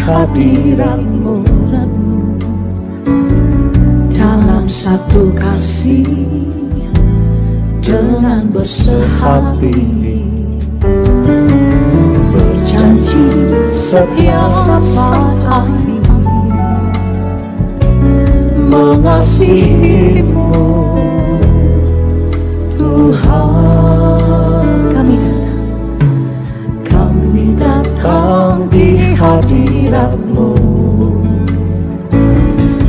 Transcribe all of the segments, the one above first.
Hadiratmu dalam satu kasih dengan bersehati, berjanji setia sampai akhir, mengasihimu Tuhan. Kami datang di hadiratmu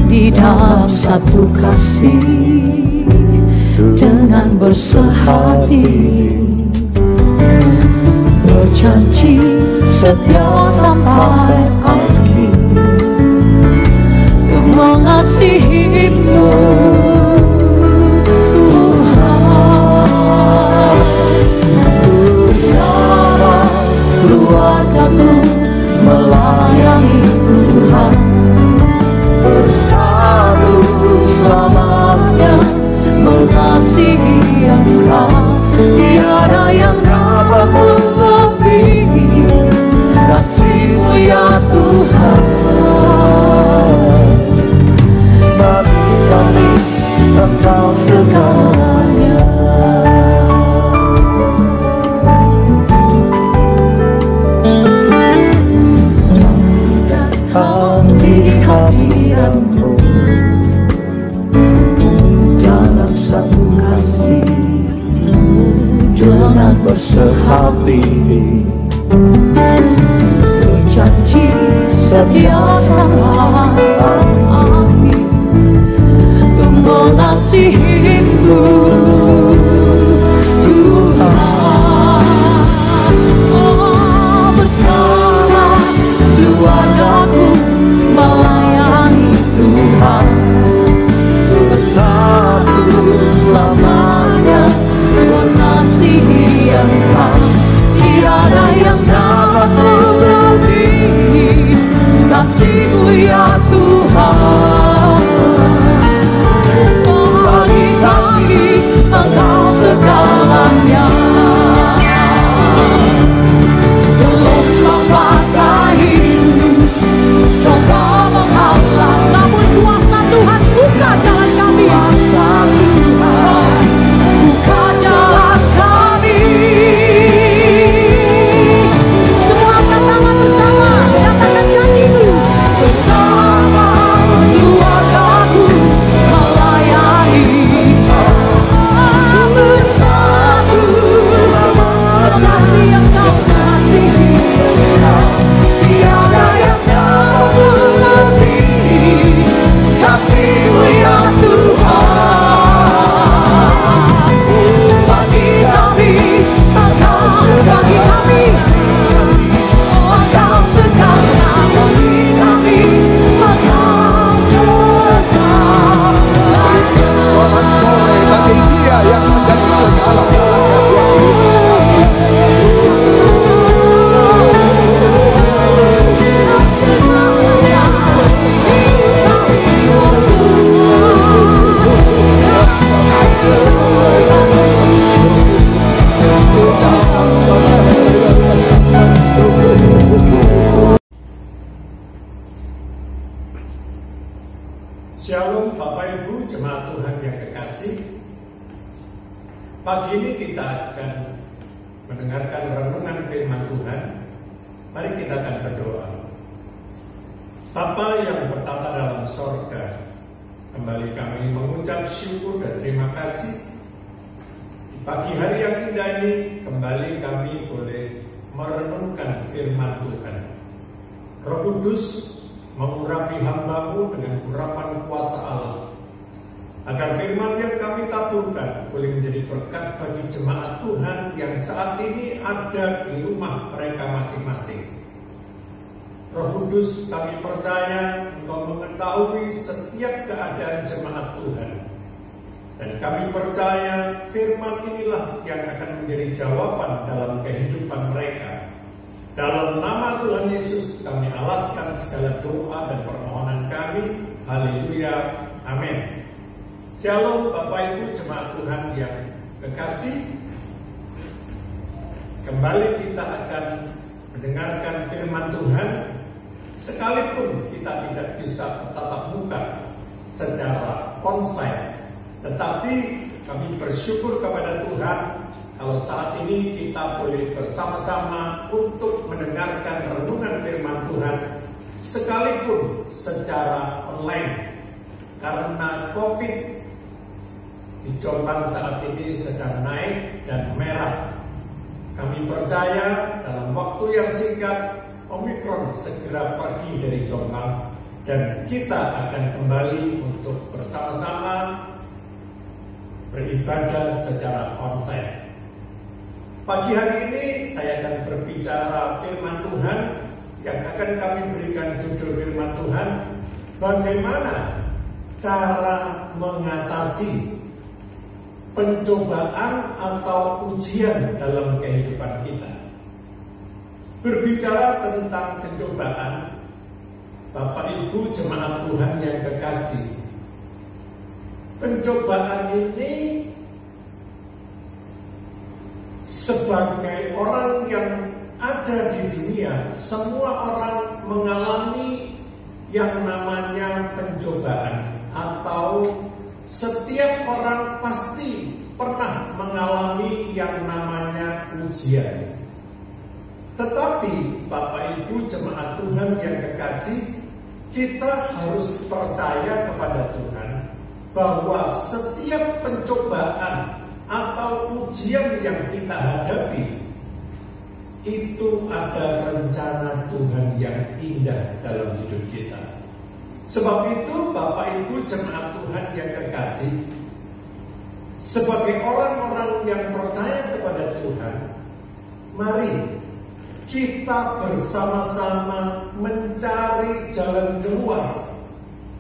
di dalam satu kasih dengan bersehati, berjanji setia sampai akhir, untuk mengasihimu Tuhan. Bersama keluargaku melayani Tuhan, bersatu selamanya mengasihi Engkau. Tiada yang dapat melebihi kasih-Mu ya Tuhan. Bagi kami Engkau segalanya. Hadiratmu dalam satu kasih dengan bersehati, berjanji setia sampai akhir, untuk mengasihimu Tuhan. Oh, bersama keluargaku melayani Tuhan, bersatu selamanya mengasihi Engkau. Tiada yang dapat melebihi kasih-Mu ya Tuhan. Oh, bagi kami Engkau segalanya. Gelombang badai coba menghalang, namun kuasa Tuhan buka jalan kami. Kuasa Tuhan buka jalan kami. Semua angkat tangan bersama, katakan janji-Mu. Bersama keluargaku melayani, bersatu mengasihi Engkau, mengasihi Engkau. Tiada yang dapat melebihi kasih-Mu ya Tuhan. Bagi kami Engkau bagi kami, oh Engkau segala. Bagi kami Engkau segala. Sorak-sorai bagi Dia yang menjadi segala-galanya buat hidup kami. Shalom Bapak Ibu jemaat Tuhan yang kekasih. Pagi ini kita akan mendengarkan renungan firman Tuhan. Mari kita akan berdoa. Bapa yang bertata dalam sorga, kembali kami mengucap syukur dan terima kasih. Di pagi hari yang indah ini kembali kami boleh merenungkan firman Tuhan. Roh Kudus mengurapi hamba-Mu dengan urapan kuasa Allah, agar firman yang kami taburkan boleh menjadi berkat bagi jemaat Tuhan yang saat ini ada di rumah mereka masing-masing. Roh Kudus, kami percaya Engkau mengetahui setiap keadaan jemaat Tuhan. Dan kami percaya firman inilah yang akan menjadi jawaban dalam kehidupan mereka. Dalam nama Tuhan Yesus kami alaskan segala doa dan permohonan kami. Haleluya. Amin. Shalom Bapak Ibu jemaat Tuhan yang kekasih. Kembali kita akan mendengarkan firman Tuhan. Sekalipun kita tidak bisa bertatap muka secara onsite, tetapi kami bersyukur kepada Tuhan kalau saat ini kita boleh bersama-sama untuk mendengarkan renungan firman Tuhan sekalipun secara online. Karena COVID di Jombang saat ini sedang naik dan merah. Kami percaya dalam waktu yang singkat Omikron segera pergi dari Jombang dan kita akan kembali untuk bersama-sama beribadah secara onsite. Pagi hari ini saya akan berbicara firman Tuhan yang akan kami berikan judul firman Tuhan, bagaimana cara mengatasi pencobaan atau ujian dalam kehidupan kita. Berbicara tentang pencobaan, Bapak Ibu jemaat Tuhan yang kekasih, pencobaan ini sebagai orang yang ada di dunia, semua orang mengalami yang namanya pencobaan, atau setiap orang pasti pernah mengalami yang namanya ujian. Tetapi Bapak Ibu jemaat Tuhan yang kekasih, kita harus percaya kepada Tuhan bahwa setiap pencobaan atau ujian yang kita hadapi itu ada rencana Tuhan yang indah dalam hidup kita. Sebab itu Bapak Ibu jemaat Tuhan yang kekasih, sebagai orang-orang yang percaya kepada Tuhan, mari kita bersama-sama mencari jalan keluar.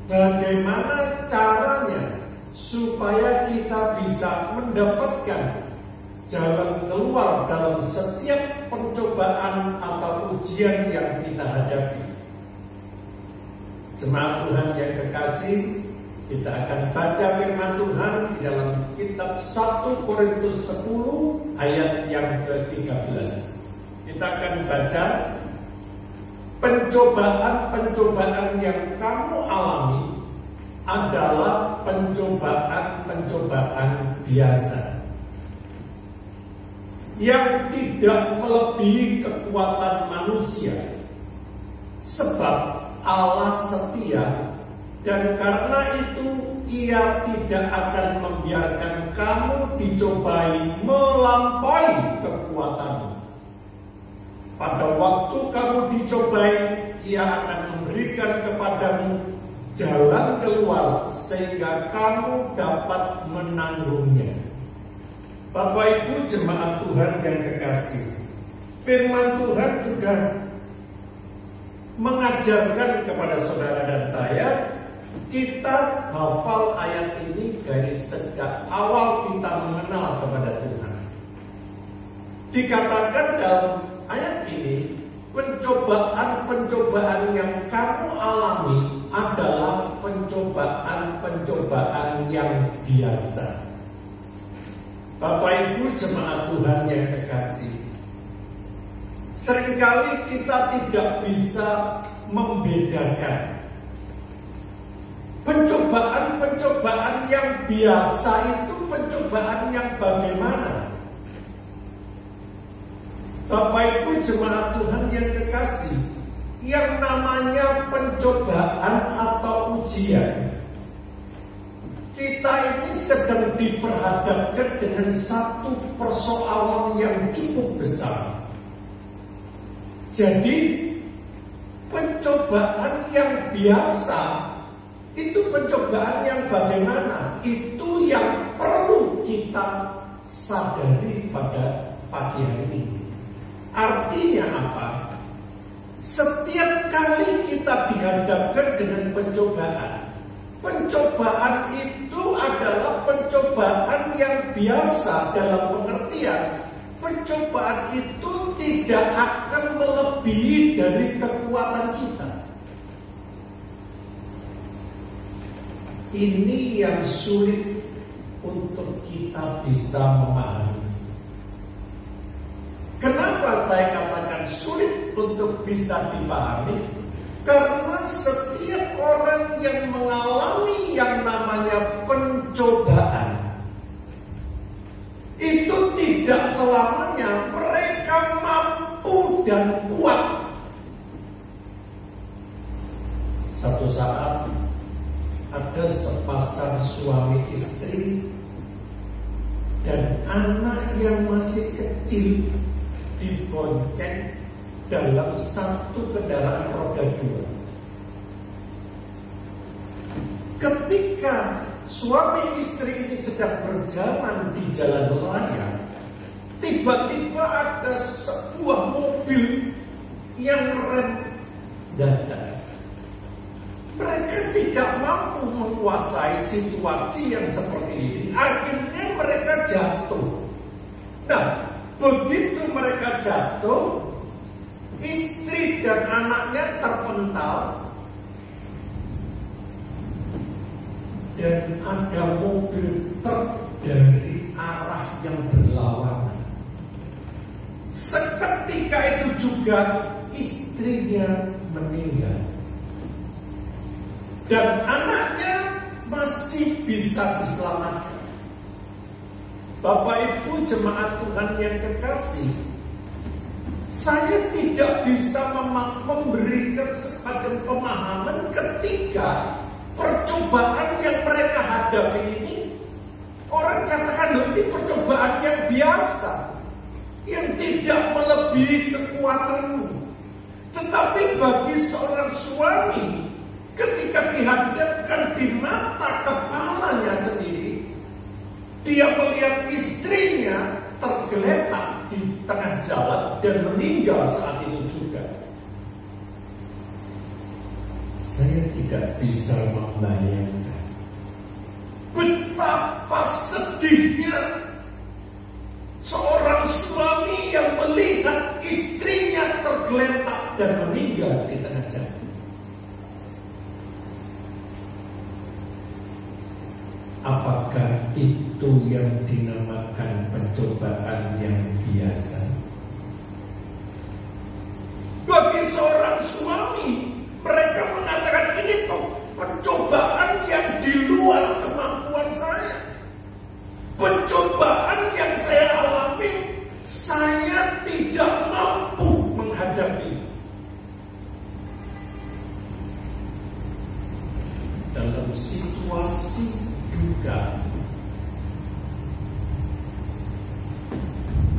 Bagaimana caranya supaya kita bisa mendapatkan jalan keluar dalam setiap pencobaan atau ujian yang kita hadapi. Jemaat Tuhan yang kekasih, kita akan baca firman Tuhan di dalam kitab 1 Korintus 10 ayat yang ke-13. Kita akan baca, pencobaan-pencobaan yang kamu alami adalah pencobaan-pencobaan biasa yang tidak melebihi kekuatan manusia, sebab Allah setia, dan karena itu Ia tidak akan membiarkan kamu dicobai melampaui kekuatanmu. Pada waktu kamu dicobai, Ia akan memberikan kepadamu jalan keluar sehingga kamu dapat menanggungnya. Bapak Ibu jemaat Tuhan yang kekasih, firman Tuhan sudah mengajarkan kepada saudara dan saya, kita hafal ayat ini dari sejak awal kita mengenal kepada Tuhan. Dikatakan dalam ayat ini, pencobaan-pencobaan yang kamu alami adalah pencobaan-pencobaan yang biasa. Bapak Ibu jemaat Tuhan yang kekasih, seringkali kita tidak bisa membedakan pencobaan-pencobaan yang biasa itu pencobaan yang bagaimana. Bapak Ibu jemaat Tuhan yang kekasih, yang namanya pencobaan atau ujian, kita ini sedang diperhadapkan dengan satu persoalan yang cukup besar. Jadi pencobaan yang biasa itu pencobaan yang bagaimana? Itu yang perlu kita sadari pada pagi hari ini. Artinya apa? Setiap kali kali kita dihadapkan dengan pencobaan, pencobaan itu adalah pencobaan yang biasa dalam pengertian pencobaan itu tidak akan melebihi dari kekuatan kita. Ini yang sulit untuk kita bisa memahami. Kenapa saya katakan sulit untuk bisa dipahami? Karena setiap orang yang mengalami yang namanya pencobaan, itu tidak selamanya mereka mampu dan kuat. Satu saat ada sepasang suami istri dan anak yang masih kecil dibonceng dalam satu kendaraan roda 2. Ketika suami istri ini sedang berjalan di jalan raya, tiba-tiba ada sebuah mobil yang rem dadak. Mereka tidak mampu menguasai situasi yang seperti ini. Akhirnya mereka jatuh. Nah, begitu mereka jatuh, istri dan anaknya terpental, dan ada mobil truk dari arah yang berlawanan. Seketika itu juga istrinya meninggal, dan anaknya masih bisa diselamatkan. Bapak Ibu jemaat Tuhan yang kekasih, saya tidak bisa memberikan semacam pemahaman ketika percobaan yang mereka hadapi ini. Orang katakan, loh, ini percobaan yang biasa, yang tidak melebihi kekuatanmu. Tetapi bagi seorang suami, ketika dihadapkan di mata kepalanya sendiri, dia melihat istrinya tergeletak di tengah jalan dan meninggal saat itu juga. Saya tidak bisa membayangkan betapa sedihnya seorang suami yang melihat istrinya tergeletak dan meninggal di tengah jalan. Apakah itu yang dinamakan pencobaan yang biasa? Bagi seorang suami, mereka mengatakan ini pencobaan yang di luar kemampuan saya. Pencobaan yang saya alami, saya tidak mampu menghadapi. Dalam situasi juga,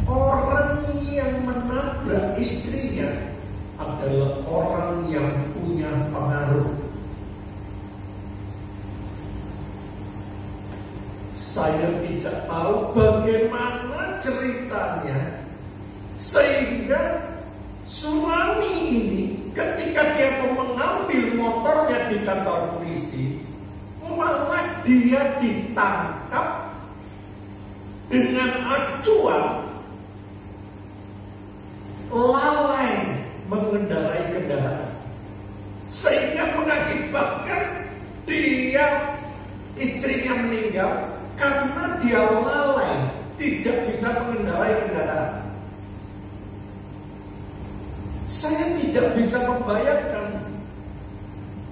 orang yang menabrak istrinya adalah orang yang punya pengaruh. Saya tidak tahu bagaimana ceritanya sehingga suami ini ketika dia mengambil motornya di kantor polisi, malah dia ditangkap dengan acuan lalai mengendarai kendaraan, sehingga mengakibatkan dia istrinya meninggal karena dia lalai, tidak bisa mengendarai kendaraan. Saya tidak bisa membayangkan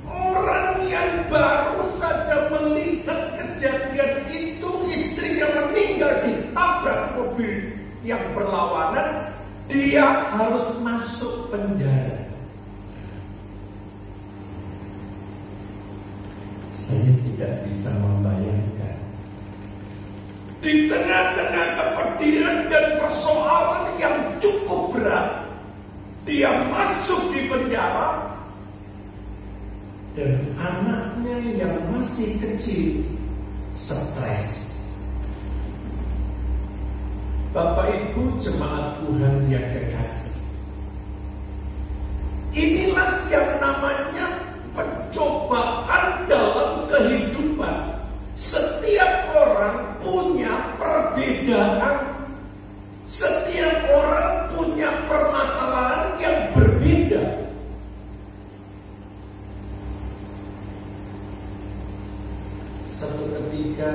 orang yang baru saja melihat kejadian itu, istrinya meninggal ditabrak mobil yang berlawanan, dia harus masuk penjara. Saya tidak bisa membayangkan. Di tengah-tengah kepedihan dan persoalan yang cukup berat, dia masuk di penjara, dan anaknya yang masih kecil stres. Bapak Ibu jemaat Tuhan yang kekasih, inilah yang namanya pencobaan dalam kehidupan. Setiap orang punya perbedaan. Setiap orang punya permasalahan yang berbeda. Satu ketika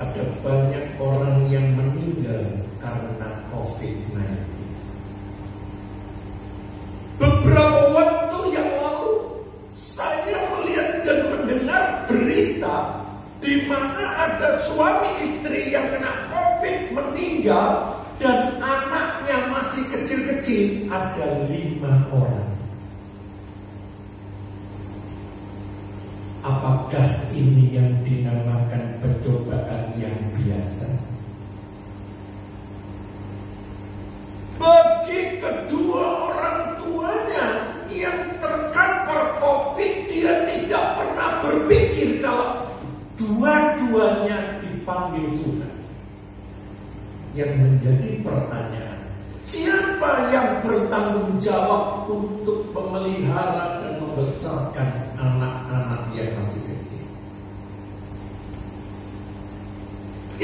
ada banyak orang yang meninggal karena COVID-19. Beberapa waktu yang lalu saya melihat dan mendengar berita di mana ada suami istri yang kena COVID meninggal dan anaknya masih kecil-kecil, ada 5 orang. Apakah ini yang dinamakan pencobaan yang biasa? Bagi kedua orang tuanya yang terkapar COVID, dia tidak pernah berpikir kalau dua-duanya dipanggil Tuhan. Yang menjadi pertanyaan, siapa yang bertanggung jawab untuk memelihara dan membesarkan anak-anak yang masih kecil?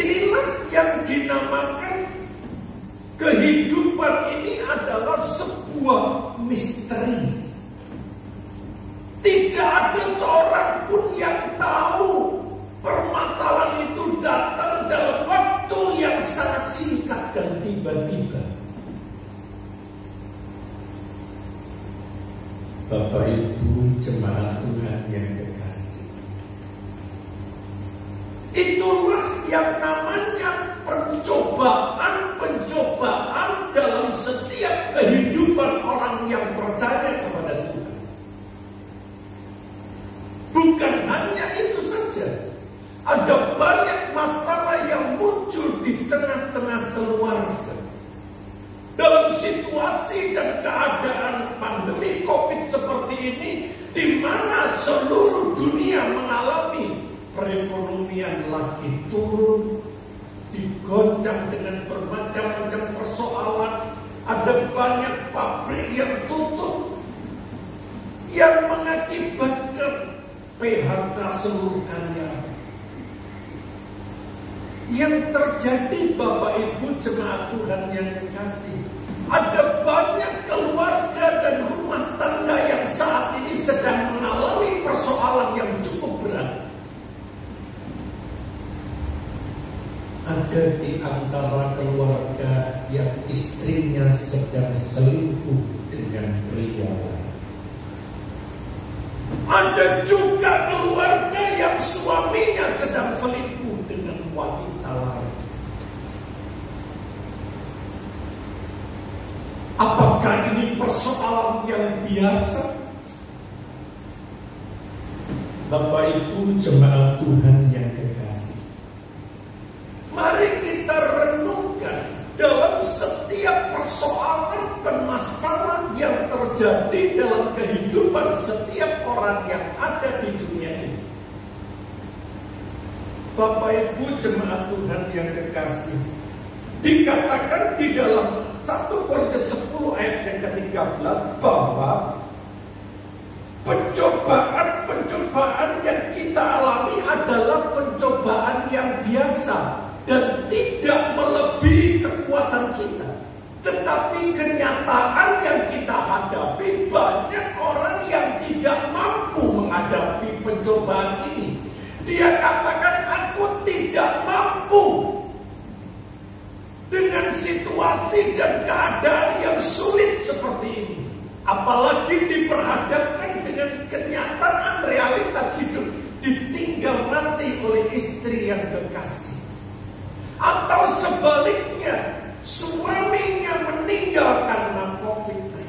Inilah yang dinamakan kehidupan ini adalah sebuah misteri. Tidak ada seorang pun yang tahu permasalahan itu datang dalam waktu yang sangat singkat dan tiba-tiba. Bapak Ibu jemaat Tuhan yang kekasih, itulah yang namanya pencobaan dalam setiap kehidupan orang yang percaya kepada Tuhan. Bukan hanya itu saja, ada banyak masalah yang muncul di tengah-tengah keluarga. Dalam situasi dan keadaan pandemi COVID seperti ini, di mana seluruh dunia mengalami perekonomian lagi turun, digoncang dengan bermacam-macam persoalan, ada banyak pabrik yang tutup, yang mengakibatkan PHK seluruh karyawan. Yang terjadi Bapak Ibu jemaat Tuhan yang kekasih, ada banyak keluarga dan rumah tangga yang saat ini sedang mengalami persoalan yang cukup berat. Ada di antara keluarga yang istrinya sedang selingkuh dengan pria lain. Ada juga keluarga yang suaminya sedang selingkuh dengan wanita lain. Apakah ini persoalan yang biasa? Bapak Ibu jemaat Tuhan yang kekasih, mari kita renungkan dalam setiap persoalan dan masalah yang terjadi dalam kehidupan setiap orang yang ada di dunia ini. Bapak Ibu jemaat Tuhan yang kekasih, dikatakan di dalam 1 Korintus 10 ayat yang ke-13 bahwa pencobaan yang kita alami adalah pencobaan yang biasa dan tidak melebihi kekuatan kita. Tetapi kenyataan yang kita hadapi, banyak orang yang tidak mampu menghadapi pencobaan ini. Dia katakan, aku tidak mampu dengan situasi dan keadaan yang sulit seperti ini. Apalagi diperhadapkan dengan kenyataan realitas hidup, ditinggal mati oleh istri yang kekasih. Atau sebaliknya, suaminya meninggal karena COVID-19.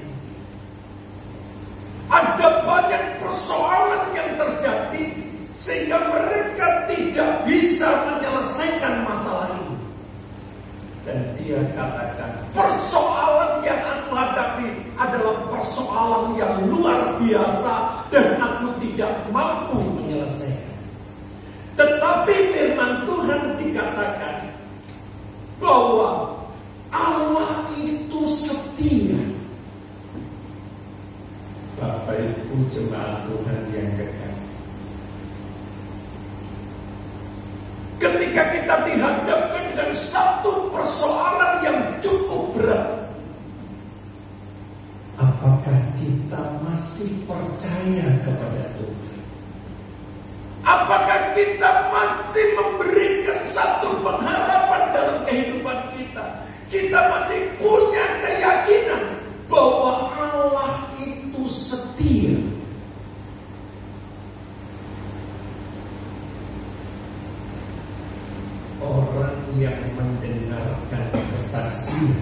Ada banyak persoalan yang terjadi sehingga mereka tidak bisa menyelesaikan masalah ini. Dan dia katakan, persoalan yang aku hadapi adalah persoalan yang luar biasa dan ketika kita dihadapkan dengan satu persoalan yang cukup berat, apakah kita masih percaya kepada Tuhan? Apakah kita masih memberikan satu pengharapan dalam kehidupan kita? Kita masih punya keyakinan bahwa Allah itu setia. Orang yang mendengarkan kesaksian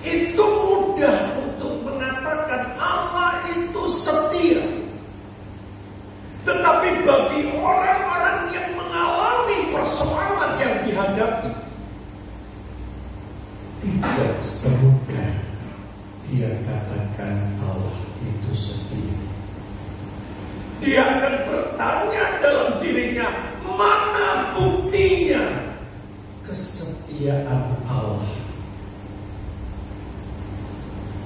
itu mudah untuk mengatakan Allah itu setia. Tetapi bagi orang-orang yang mengalami persoalan yang dihadapi, tidak semudah dia katakan Allah itu setia. Dia akan bertanya dalam dirinya, mana buktinya kesetiaan Allah?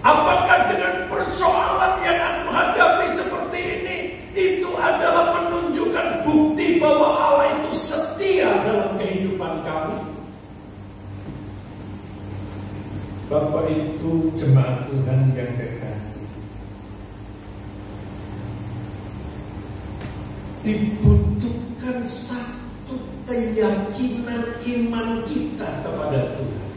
Apakah dengan persoalan yang aku hadapi seperti ini, itu adalah menunjukkan bukti bahwa Allah itu setia dalam kehidupan kami? Bapak Ibu jemaat Tuhan yang kekasih, dibutuhkan satu keyakinan iman kita kepada Tuhan,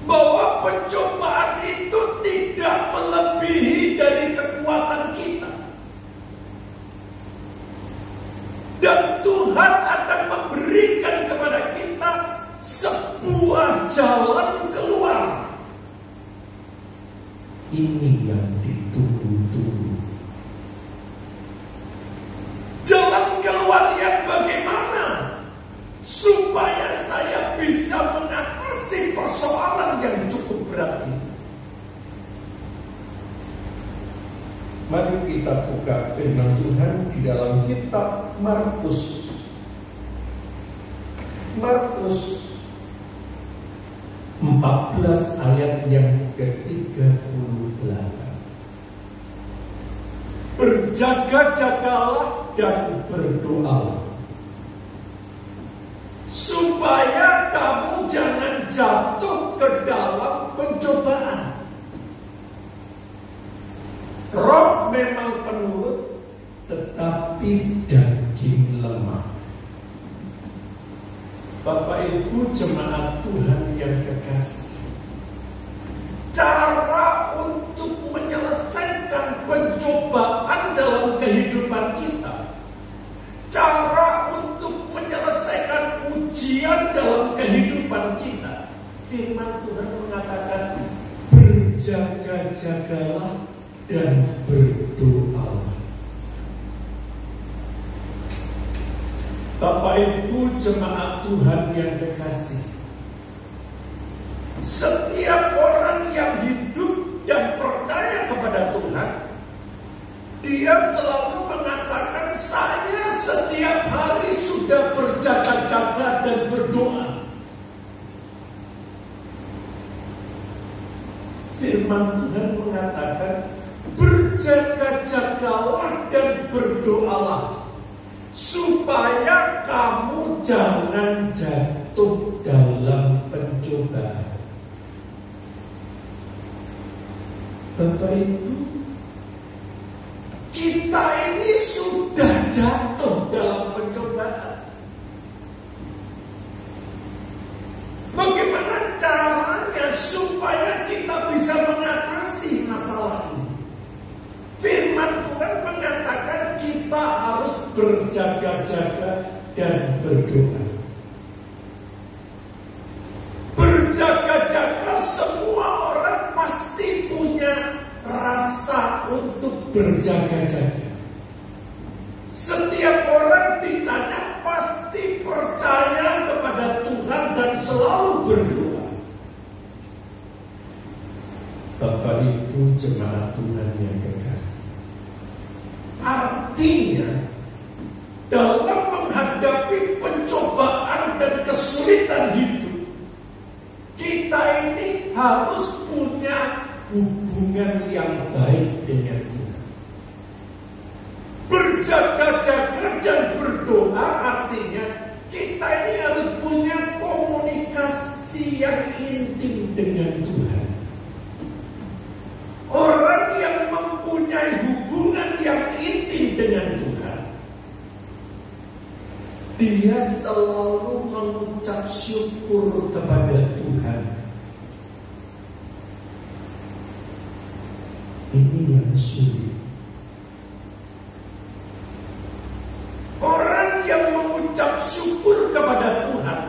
bahwa pencobaan itu tidak melebihi dari kekuatan kita, dan Tuhan akan memberikan kepada kita sebuah jalan keluar. Ini yang ditunggu-tunggu. Jalan keluar yang bagaimana supaya saya bisa mengatasi persoalan yang cukup berat ini? Mari kita buka firman Tuhan di dalam kitab Markus 14 ayat yang ke-38. Berjaga-jagalah dan berdoalah supaya kamu jangan jatuh ke dalam pencobaan. Roh memang penurut, tetapi daging lemah. Bapak Ibu jemaat Tuhan yang kekasih, cara untuk menyelesaikan pencobaan dalam kehidupan kita, cara untuk menyelesaikan ujian dalam kehidupan kita, firman Tuhan mengatakan berjaga-jagalah dan berdoalah. Bapak Ibu jemaat Tuhan yang kekasih, setiap orang yang hidup dan percaya kepada Tuhan, dia selalu mengatakan, saya setiap hari sudah berjaga-jaga dan berdoa. Firman Tuhan mengatakan, berjaga-jagalah dan berdoalah supaya kamu jangan jatuh dalam pencobaan. Bapak Ibu, kita ini sudah jatuh dalam pencobaan. Bagaimana caranya supaya kita bisa mengatasi masalah ini? Firman Tuhan mengatakan kita harus berjaga-jaga dan berdoa. Berjaga-jaga, semua orang pasti punya rasa untuk berjaga-jaga. Setiap orang ditanya pasti percaya kepada Tuhan dan selalu berdoa. Bapak Ibu jemaat Tuhan yang kekasih, artinya dalam menghadapi pencobaan dan kesulitan hidup, kita ini harus punya hubungan yang baik dengan Tuhan. Berjaga dia selalu mengucap syukur kepada Tuhan. Ini yang sulit. Orang yang mengucap syukur kepada Tuhan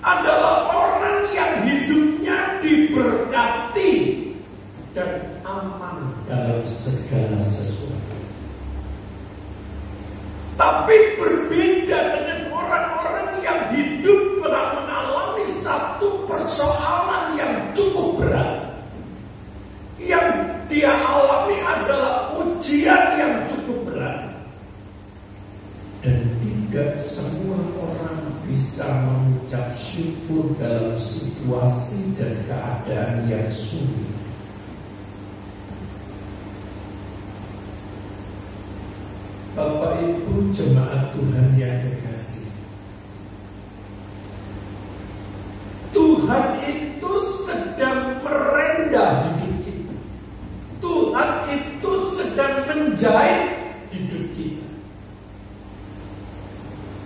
adalah orang yang hidupnya diberkati dan aman dalam segala sesuatu. Tapi berbeda dengan orang-orang yang hidup mengalami satu persoalan yang cukup berat. Yang dia alami adalah ujian yang cukup berat. Dan tidak semua orang bisa mengucap syukur dalam situasi dan keadaan yang sulit. Bapak Ibu jemaat Tuhan yang kekasih, Tuhan itu sedang merendah hidup kita. Tuhan itu sedang menjahit hidup kita.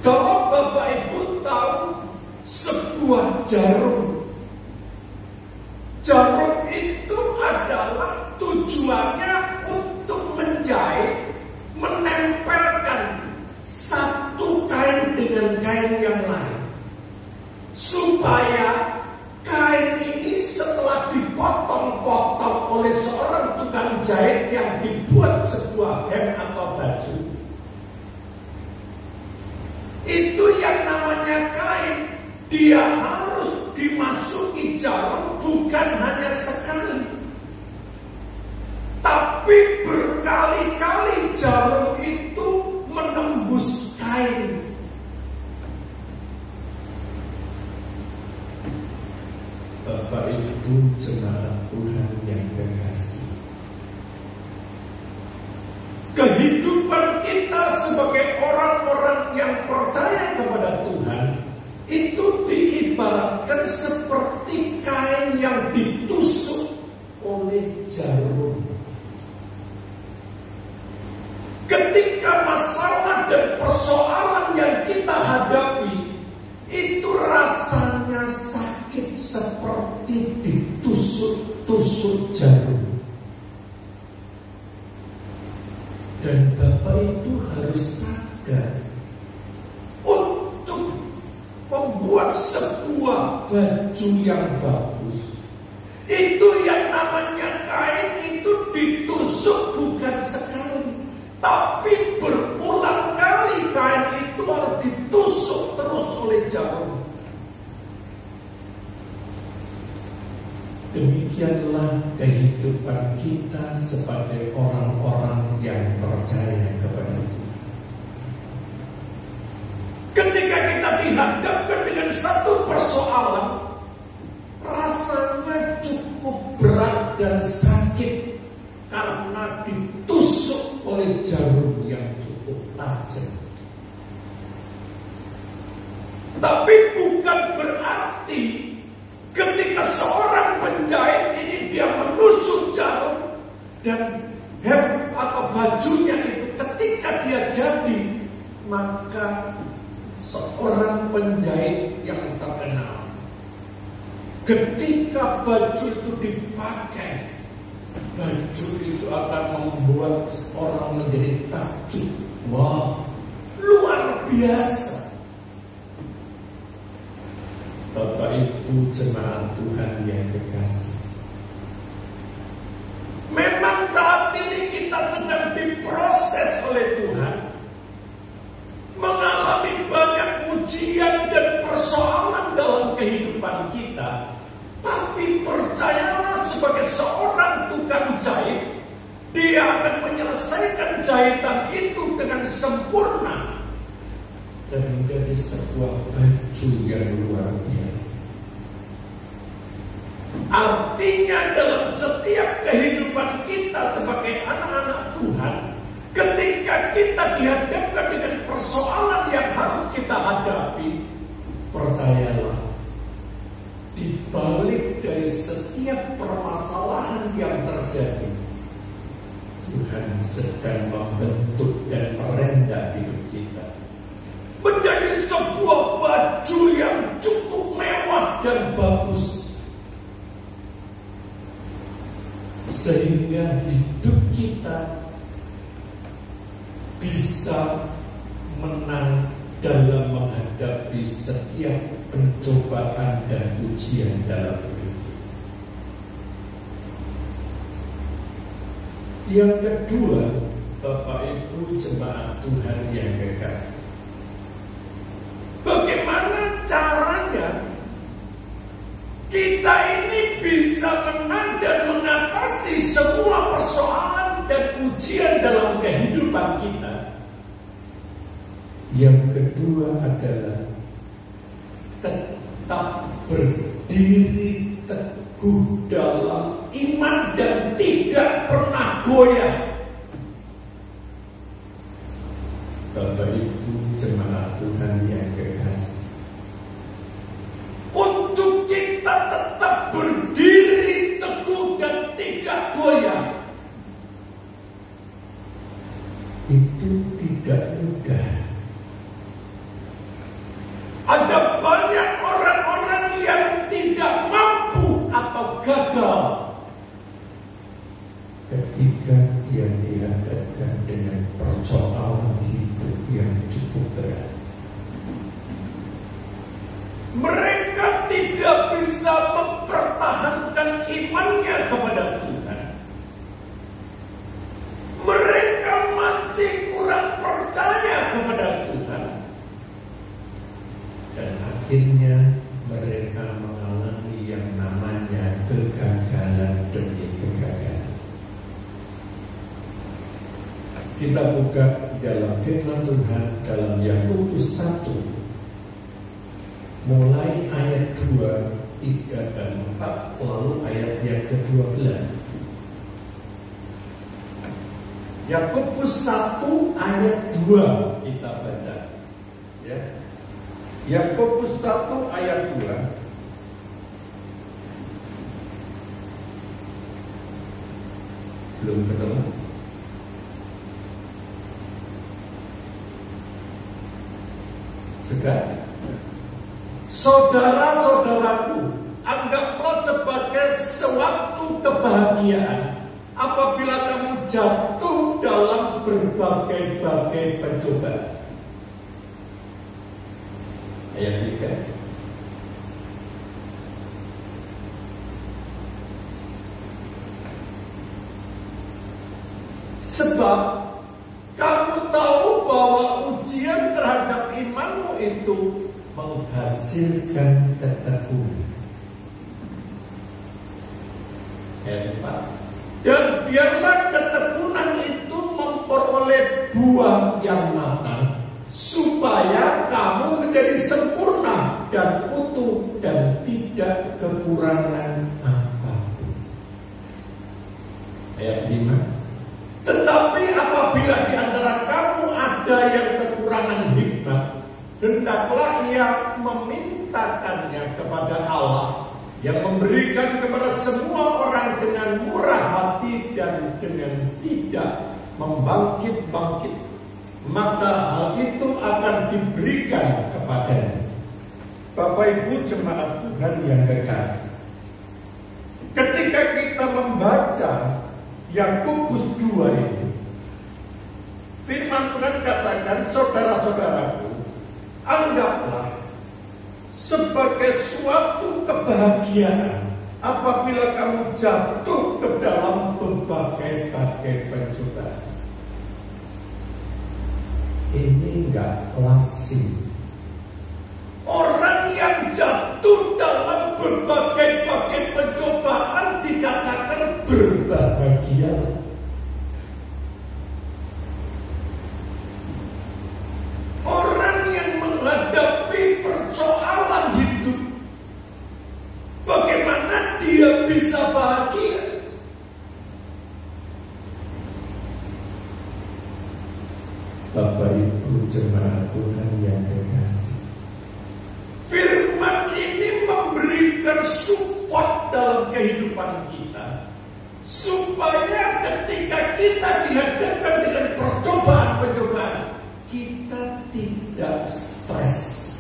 Kalau Bapak Ibu tahu sebuah jarum, jarum itu adalah tujuannya untuk menjahit, menempelkan satu kain dengan kain yang lain, supaya kain ini setelah dipotong-potong oleh seorang tukang jahit yang dibuat sebuah hem atau baju, itu yang namanya kain, dia harus dimasuki jarum bukan hanya sekali, tapi berkali-kali jarum itu menembus kain. Bapak Ibu jemaat Tuhan yang kekasih, kehidupan kita sebagai orang-orang yang percaya kepada Tuhan itu diibaratkan seperti kain yang ditusuk oleh jarum. Ketika masalah dan persoalan yang kita hadapi itu rasanya sakit seperti ditusuk-tusuk jarum. Dan Bapak itu harus sadar untuk membuat sebuah baju yang bagus. Itu yang namanya kain itu ditusuk bukan sekali, tapi berulang kali kain itu harus ditusuk terus oleh jarum. Demikianlah kehidupan kita sebagai orang-orang yang percaya kepada Tuhan. Ketika kita dihadapkan dengan satu persoalan, rasanya cukup berat dan sakit karena ditusuk oleh jarum yang cukup tajam. Tapi bukan berarti ketika seorang penjahit ini dia menusuk jarum dan hem atau bajunya itu ketika dia jadi, maka seorang penjahit yang terkenal ketika baju itu dipakai, baju itu akan membuat orang menjadi takjub. Wah, luar biasa. Bapak Ibu jemaat Tuhan yang kekasih, memang saat ini kita sedang diproses oleh Tuhan, mengalami banyak ujian dan persoalan dalam kehidupan kita. Tapi percayalah, sebagai seorang tukang jahit, dia akan menyelesaikan jahitan itu dengan sempurna dan menjadi sebuah baju yang luar biasa. Artinya dalam setiap kehidupan kita sebagai anak-anak Tuhan, ketika kita dihadapkan dengan persoalan yang harus kita hadapi, percayalah, di balik dari setiap permasalahan yang terjadi, Tuhan sedang membentuk dan merendah hidup kita menjadi sebuah baju yang cukup mewah dan bagus, sehingga hidup kita bisa menang dalam menghadapi setiap pencobaan dan ujian dalam hidup kita. Yang kedua, Bapak Ibu jemaat Tuhan yang kekasih, bagaimana caranya kita ini bisa menang dan mengatasi semua persoalan dan ujian dalam kehidupan kita? Yang kedua adalah tetap berdiri teguh dalam iman dan tidak pernah goyah. Bapak Ibu jemaat Tuhan yang kekasih, untuk kita tetap berdiri teguh dan tidak goyah, itu tidak mudah. Ada banyak orang-orang yang tidak mampu atau gagal ketika dia dihadapkan dengan persoalan hidup yang cukup berat. Mereka tidak bisa mempertahankan imannya kepada Tuhan. Mereka masih kurang percaya kepada Tuhan. Dan akhirnya mereka mengalami yang namanya kegagalan demi kegagalan. Kita buka dalam firman Tuhan dalam Yakobus 1, mulai ayat 2, 3, dan 4, lalu ayat yang ke-12. Yakobus 1 ayat 2 kita baca, ya. Yakobus 1 ayat 2. Belum ketemu? Sudah? Saudara-saudaraku, anggaplah sebagai suatu kebahagiaan apabila kamu jatuh dalam berbagai-bagai pencobaan. Ayat 3. Sebab kamu tahu bahwa ujian terhadap imanmu itu menghasilkan ketekunan. Ayat 4. Dan biarlah ketekunan itu memperoleh buah yang matang, supaya kamu menjadi sempurna dan utuh dan tidak kekurangan apapun. Ayat 5. Tetapi apabila di antara kamu ada yang kekurangan hikmat, hendaklah ia memintakannya kepada Allah, yang memberikan kepada semua orang dengan murah hati dan dengan tidak membangkit-bangkit, maka hal itu akan diberikan kepadanya. Bapak Ibu jemaat Tuhan yang kekasih, ketika kita membaca Yakobus 2 ini, firman Tuhan katakan, saudara-saudaraku, anggaplah sebagai suatu kebahagiaan apabila kamu jatuh ke dalam berbagai-bagai pencobaan. Ini enggak lazim. Orang yang jatuh dalam berbagai-bagai pencobaan dikatakan berbahagia. Orang yang menghadapi persoalan hidup, bagaimana dia bisa bahagia? Bapak Ibu jemaat Tuhan yang kekasih, firman ini memberikan support dalam kehidupan kita, supaya ketika kita dihadapkan dengan percobaan-percobaan, kita tidak stres.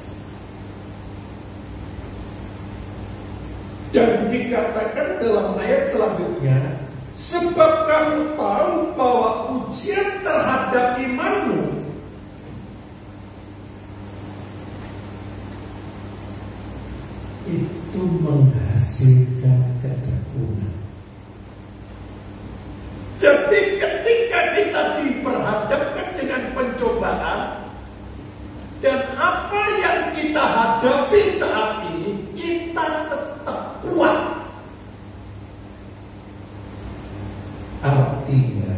Dan dikatakan dalam ayat selanjutnya, sebab kamu tahu bahwa ujian terhadap imanmu itu menghasilkan ketekunan. Jadi ketika kita diperhadapkan dengan pencobaan dan apa yang kita hadapi saat ini, kita tetap kuat. Artinya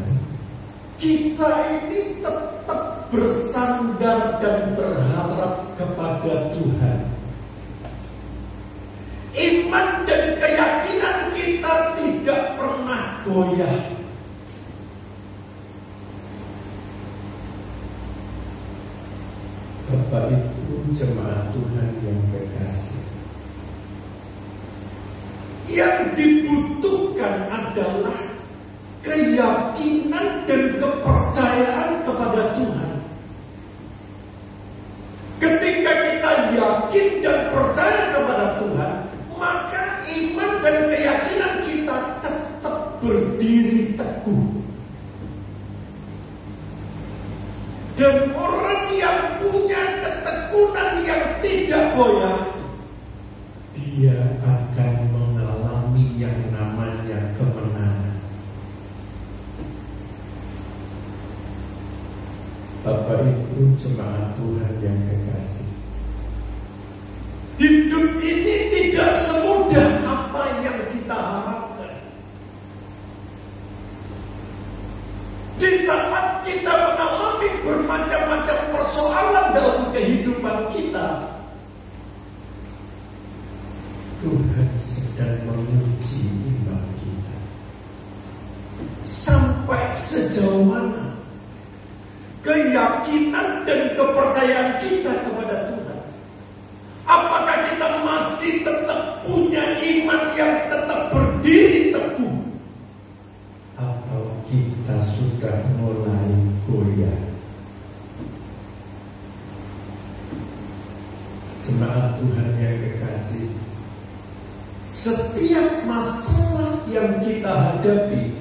kita ini tetap bersandar dan berharap kepada Tuhan. Iman dan keyakinan kita tidak pernah goyah. Bapak Ibu jemaat Tuhan yang kekasih, yang dibutuhkan adalah keyakinan dan kepercayaan kepada Tuhan. Ketika kita yakin dan percaya kepada Tuhan, maka iman dan keyakinan kita tetap berdiri teguh. Dan orang yang punya ketekunan yang tidak goyah, dia akan mengalami yang namanya kemenangan. Bapak Ibu jemaat Tuhan yang kekasih, hidup ini tidak semudah apa yang kita harapkan. Di saat kita mengalami bermacam-macam persoalan dalam kehidupan kita, Tuhan sedang menguji iman kita. Sampai sejauh mana keyakinan dan kepercayaan kita kepada Tuhan? Apakah kita masih tetap punya iman yang tetap berdiri teguh? Atau kita sudah mulai goyah? Jemaat Tuhan yang kekasih, setiap masalah yang kita hadapi,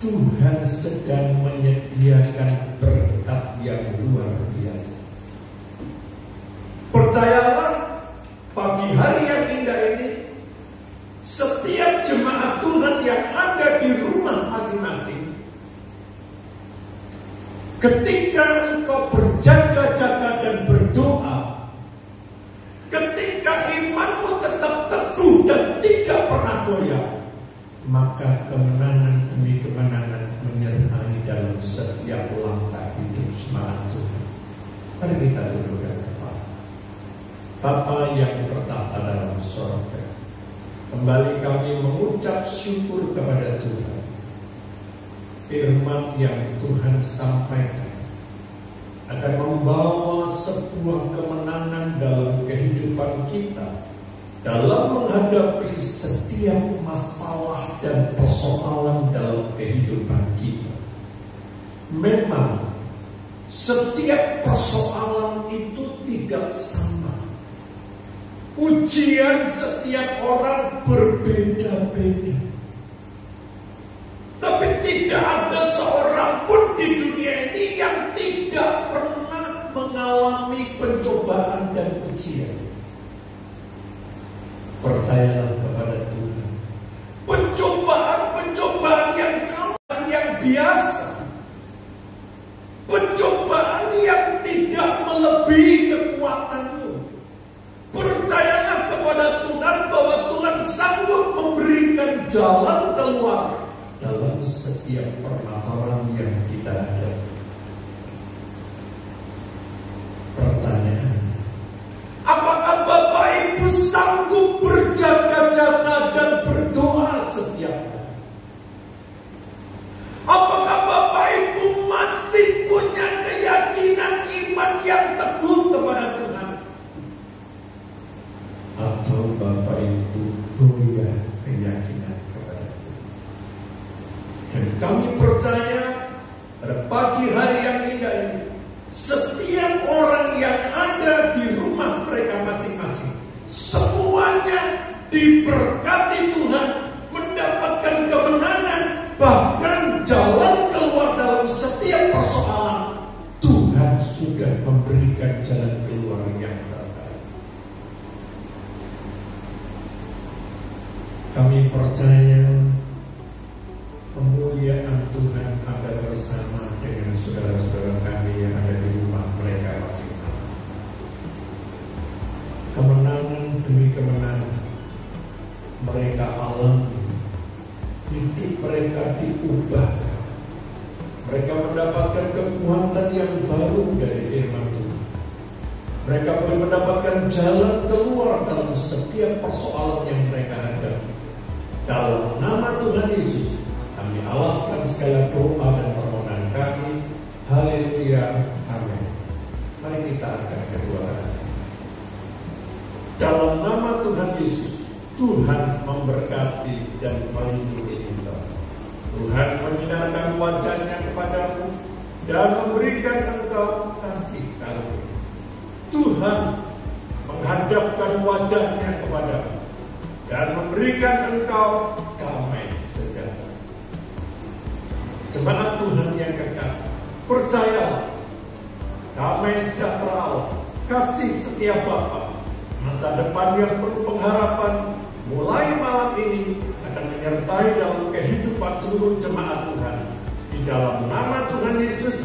Tuhan sedang menyediakan berkat yang luar biasa. Percayalah, pagi hari yang indah ini, setiap jemaat Tuhan yang ada di rumah masing-masing, ketika engkau berjaga-jaga dan berdoa, ketika imanmu tetap teguh dan tidak pernah goyah, maka kemenangan demi kemenangan menyertai dalam setiap langkah hidup jemaat Tuhan. Mari kita tundukkan kepala. Bapa yang bertahta dalam sorga, kembali kami mengucap syukur kepada Tuhan. Firman yang Tuhan sampaikan akan membawa sebuah kemenangan dalam kehidupan kita, dalam menghadapi setiap masalah dan persoalan dalam kehidupan kita. Memang setiap persoalan itu tidak sama. Ujian setiap orang berbeda-beda. Tapi tidak ada seorang pun di dunia ini yang tidak pernah mengalami pencobaan dan ujian. Percayalah kepada Tuhan. Pencobaan yang biasa. Pencobaan yang tidak melebihi kekuatanmu. Percayalah kepada Tuhan bahwa Tuhan sanggup memberikan jalan keluar dalam setiap permasalahan yang kita hadapi. Pertanyaan, apakah Bapak Ibu sanggup berjaga-jaga dan berdoa setiap hari? Apakah Bapak Ibu masih punya keyakinan iman yang teguh kepada Tuhan? Atau Bapak Ibu goyah keyakinan kepada Tuhan? Dan kami percaya pada pagi hari yang indah ini, setiap orang yang ada di rumah mereka masing-masing, semuanya bahkan jalan keluar dalam setiap persoalan, Tuhan sudah memberikan jalan keluar yang terbaik. Kami percaya kemuliaan Tuhan ada bersama dengan saudara-saudara kami yang ada di rumah mereka masing-masing. Kemenangan demi kemenangan mereka alami, hidup mereka diubahkan. Mereka mendapatkan kekuatan yang baru dari firman Tuhan. Mereka boleh mendapatkan jalan keluar dalam setiap persoalan yang mereka hadapi. Dalam nama Tuhan Yesus, kami alaskan segala doa dan permohonan kami. Haleluya, amin. Mari kita akan kedua kali. Dalam nama Tuhan Yesus, Tuhan memberkati dan melindungi kita. Tuhan menyinarkan wajahnya kepadamu dan memberikan engkau kasih karunia. Tuhan menghadapkan wajahnya kepadamu dan memberikan engkau damai sejahtera. Jemaat Tuhan yang kekal, percaya damai sejahtera Allah, kasih setia Bapa, masa depan yang penuh pengharapan mulai malam ini akan menyertai dalam kehidupan seluruh jemaat Tuhan. Di dalam nama Tuhan Yesus,